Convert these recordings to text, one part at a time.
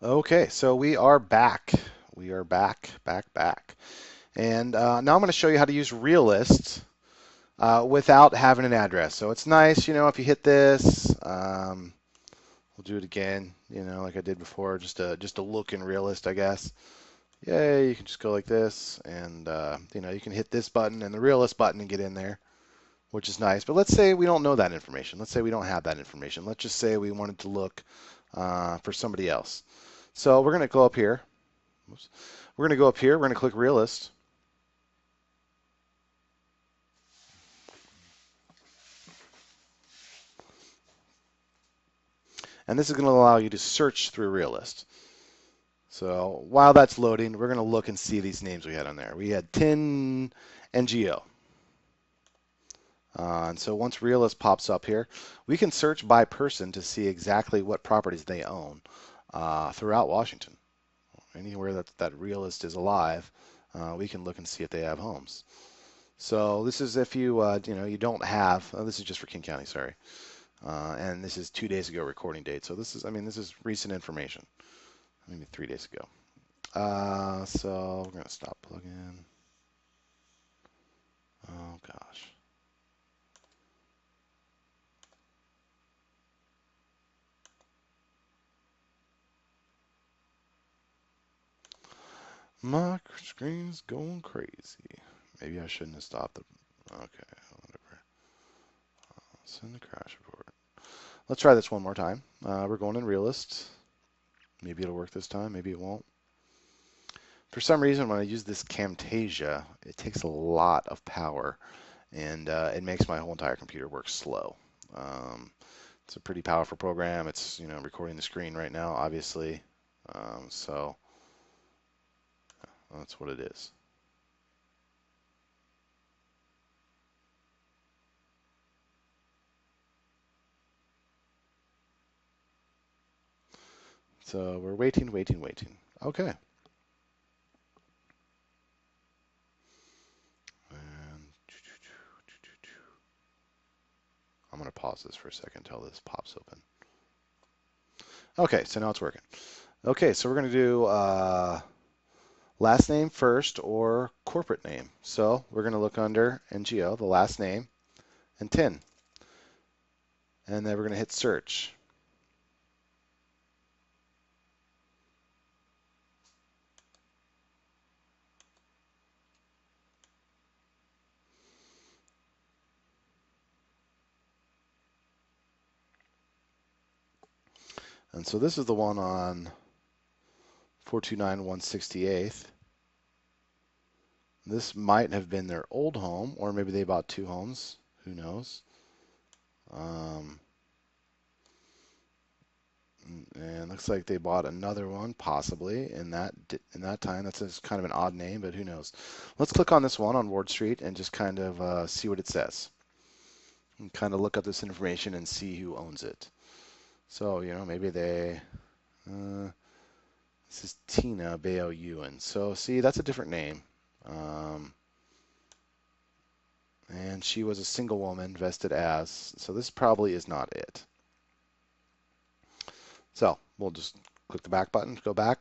Okay, so we are back. We are back. And now I'm going to show you how to use Realist without having an address. So it's nice, if you hit this, we'll do it again, like I did before, just a look in Realist, I guess. Yay, you can just go like this, and you can hit this button and the Realist button and get in there, which is nice. But let's say we don't know that information. Let's say we don't have that information. Let's just say we wanted to look for somebody else. So we're going to go up here. Oops. We're going to go up here. We're going to click Realist. And this is going to allow you to search through Realist. So while that's loading, we're going to look and see these names we had on there. We had 10 NGO. And so once Realist pops up here, we can search by person to see exactly what properties they own throughout Washington. Anywhere that Realist is alive, we can look and see if they have homes. So this is if you don't have. This is just for King County, sorry. And this is 2 days ago recording date. So this is recent information, maybe 3 days ago. So we're gonna stop plugin. Oh gosh. My screen's going crazy. Maybe I shouldn't have stopped the. Okay, whatever. Send the crash report. Let's try this one more time. We're going in Realist. Maybe it'll work this time. Maybe it won't. For some reason, when I use this Camtasia, it takes a lot of power, and it makes my whole entire computer work slow. Um, it's a pretty powerful program. It's recording the screen right now, obviously. So that's what it is. So we're waiting. Okay. And I'm going to pause this for a second until this pops open. Okay, so now it's working. Okay, so we're going to do last name first or corporate name. So we're going to look under NGO, the last name, and TIN. And then we're going to hit search. And so this is the one on 429 168th. This might have been their old home, or maybe they bought two homes. Who knows? Um, and looks like they bought another one, possibly in that time. That's just kind of an odd name, but who knows? Let's click on this one on Ward Street and just kind of see what it says. And kind of look up this information and see who owns it. So maybe they. Uh, this is Tina Bayo Ewan. So see, that's a different name. Um, and she was a single woman vested as. So this probably is not it. So we'll just click the back button, go back.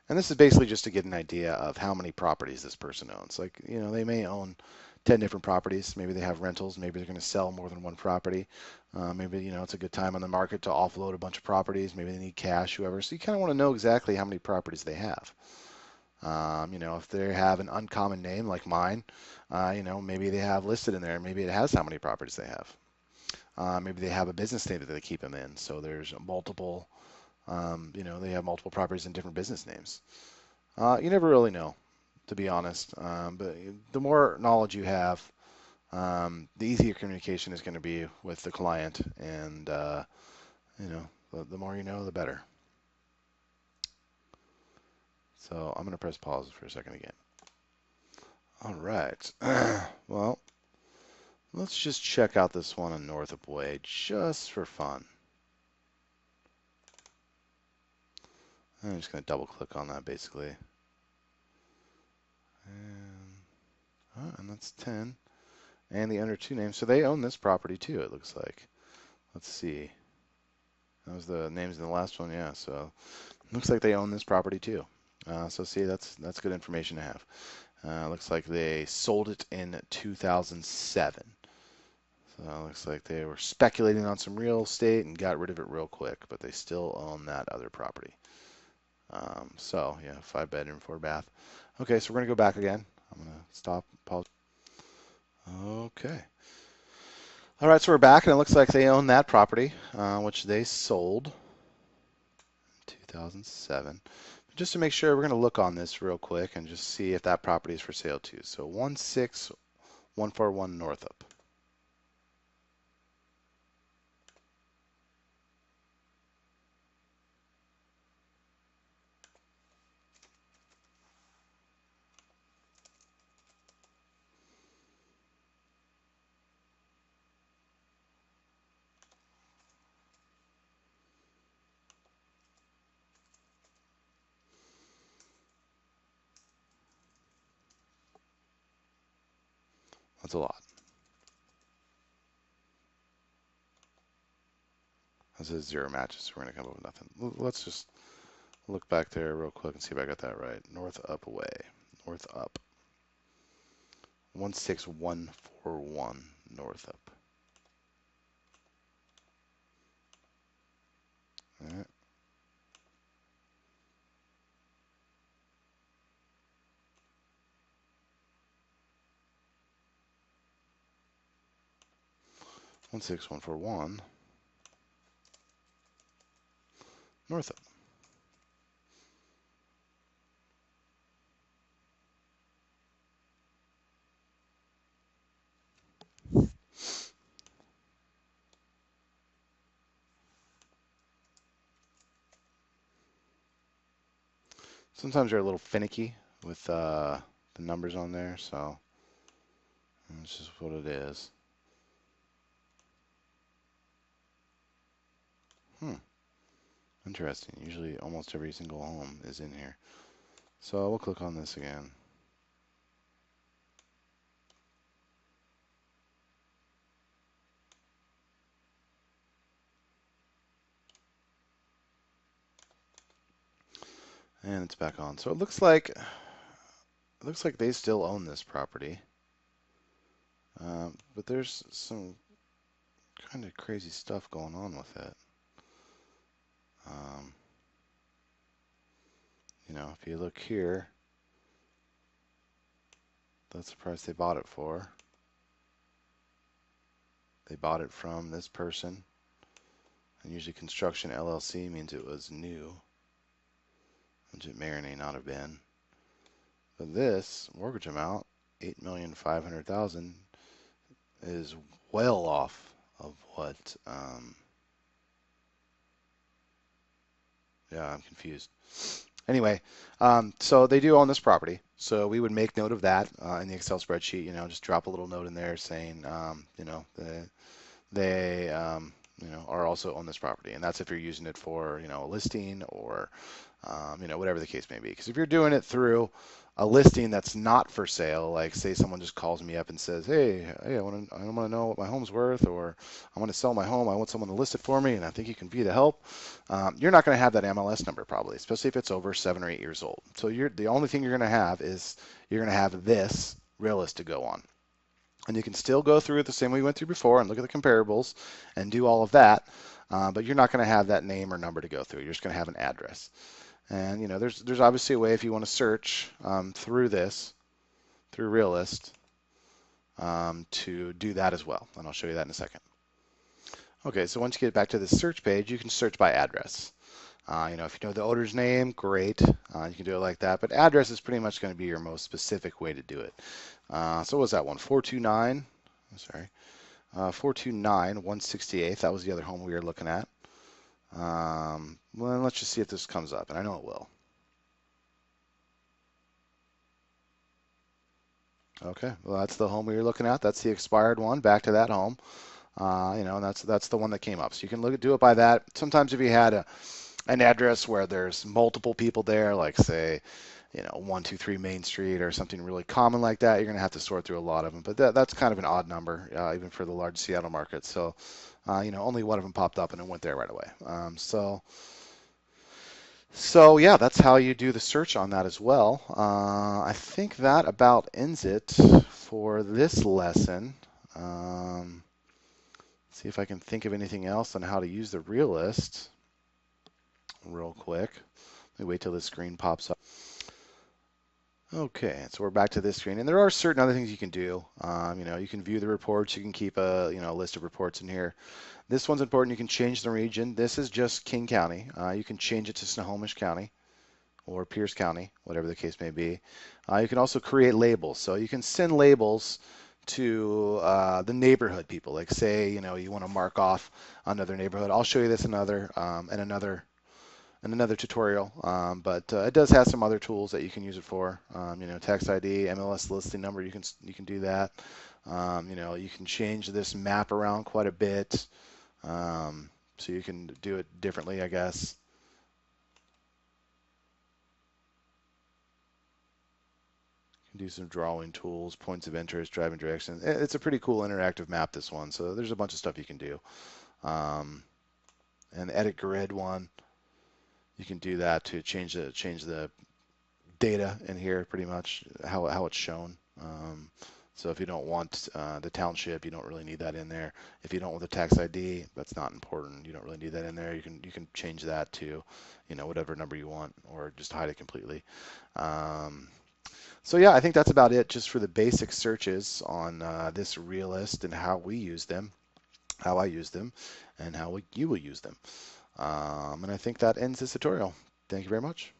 And this is basically just to get an idea of how many properties this person owns. Like, they may own 10 different properties. Maybe they have rentals. Maybe they're going to sell more than one property. Maybe, it's a good time on the market to offload a bunch of properties. Maybe they need cash, whoever. So you kind of want to know exactly how many properties they have. If they have an uncommon name like mine, maybe they have listed in there. Maybe it has how many properties they have. Maybe they have a business name that they keep them in. So there's multiple, they have multiple properties and different business names. You never really know, to be honest. But the more knowledge you have, the easier communication is going to be with the client, and the more you know, the better. So I'm going to press pause for a second again. All right. Well, let's just check out this one on Northup Way just for fun. I'm just going to double click on that basically. And that's 10. And the under two names. So they own this property too, it looks like. Let's see. That was the names in the last one, yeah. So looks like they own this property too. So see, that's good information to have. Looks like they sold it in 2007. So it looks like they were speculating on some real estate and got rid of it real quick, but they still own that other property. So yeah, 5 bedroom, 4 bath. Okay, so we're gonna go back again. I'm gonna stop, pause. Okay. All right, so we're back, and it looks like they own that property, which they sold in 2007. Just to make sure, we're going to look on this real quick and just see if that property is for sale too. So 16141 Northup. That's a lot. That says 0 matches, so we're going to come up with nothing. Let's just look back there real quick and see if I got that right. Northup away. Northup. 16141 Northup. All right. 16141 Northup. Sometimes they're a little finicky with the numbers on there, so that's just what it is. Hmm. Interesting. Usually almost every single home is in here. So we'll click on this again. And it's back on. So it looks like they still own this property. But there's some kind of crazy stuff going on with it. Um, if you look here, that's the price they bought it for. They bought it from this person. And usually construction LLC means it was new, which it may or may not have been. But this mortgage amount, $8,500,000, is well off of what. Yeah, I'm confused. Anyway, so they do own this property. So we would make note of that in the Excel spreadsheet. Just drop a little note in there saying, they are also on this property, and that's if you're using it for a listing or whatever the case may be. Because if you're doing it through a listing that's not for sale, like say someone just calls me up and says, hey, I want to know what my home's worth, or I want to sell my home, I want someone to list it for me, and I think you can be the help. You're not going to have that MLS number probably, especially if it's over 7 or 8 years old. So the only thing you're going to have is you're going to have this realist to go on. And you can still go through it the same way we went through before and look at the comparables and do all of that, but you're not going to have that name or number to go through. You're just going to have an address. And there's obviously a way if you want to search through Realist, to do that as well. And I'll show you that in a second. Okay, so once you get back to the search page, you can search by address. If you know the owner's name, great. You can do it like that. But address is pretty much going to be your most specific way to do it. So what was that one? 429. Sorry. 429 168th. That was the other home we were looking at. Well, let's just see if this comes up, and I know it will. Okay, well that's the home we were looking at. That's the expired one. Back to that home. And that's the one that came up. So you can do it by that. Sometimes if you had an address where there's multiple people there, like say 123 Main Street or something really common like that, you're going to have to sort through a lot of them. But that's kind of an odd number, even for the large Seattle market. So, only one of them popped up and it went there right away. So yeah, that's how you do the search on that as well. I think that about ends it for this lesson. Um, see if I can think of anything else on how to use the realist real quick. Let me wait till this screen pops up. Okay, so we're back to this screen, and there are certain other things you can do. You can view the reports. You can keep a list of reports in here. This one's important. You can change the region. This is just King County. You can change it to Snohomish County or Pierce County, whatever the case may be. You can also create labels. So you can send labels to the neighborhood people. Like say, you want to mark off another neighborhood. I'll show you this in another tutorial, but it does have some other tools that you can use it for. Tax ID, MLS listing number, you can do that. You can change this map around quite a bit, so you can do it differently, I guess. Do some drawing tools, points of interest, driving directions. It's a pretty cool interactive map, this one. So there's a bunch of stuff you can do. And the edit grid one, you can do that to change the data in here, pretty much how it's shown. So if you don't want the township, you don't really need that in there. If you don't want the tax ID, that's not important. You don't really need that in there. You can change that to, whatever number you want, or just hide it completely. So yeah, I think that's about it just for the basic searches on this realist and how we use them, how I use them, and how you will use them. And I think that ends this tutorial. Thank you very much.